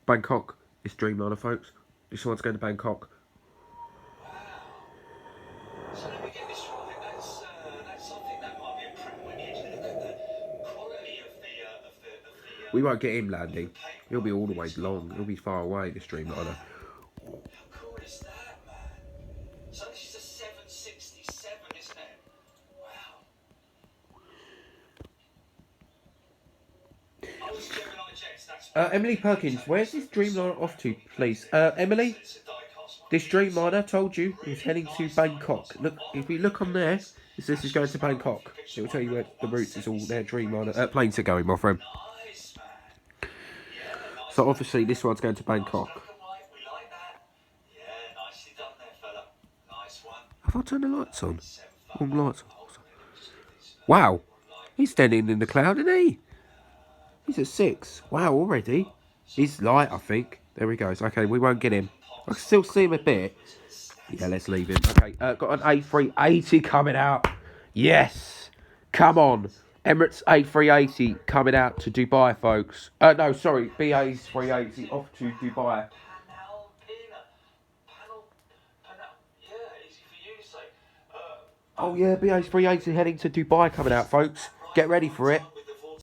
Bangkok. It's Dreamliner, folks. This one's going to Bangkok. So let me get this right. That's something that might be a when you look at the quality of the We won't get him landing. He'll be paperwork all the that way it's long. got. He'll be far away, this Dreamliner. How cool is that, man? So this is a 767, isn't it? Wow. Oh, it's Gemini Jets. That's Emily Perkins, where's this Dreamliner off to, please? Emily, this Dreamliner, told you, is heading to Bangkok. Look, if you look on there, it says it's going to Bangkok. It will tell you where the routes is all their Dreamliner planes are going, my friend. nice, man. Yeah, nice. So obviously this one's going to Bangkok. Black and white. We like that. Yeah, nicely done there, fella. Nice one. Have I turned the lights on? Wrong lights on. Wow, he's standing in the cloud, isn't he? He's at 6. Wow, already. He's light, I think. There he goes. Okay, we won't get him. I can still see him a bit. Yeah, let's leave him. Okay, got an A380 coming out. Yes. Come on. Emirates A380 coming out to Dubai, folks. No, sorry. BA's 380 off to Dubai. Oh, yeah, BA's 380 heading to Dubai coming out, folks. Get ready for it.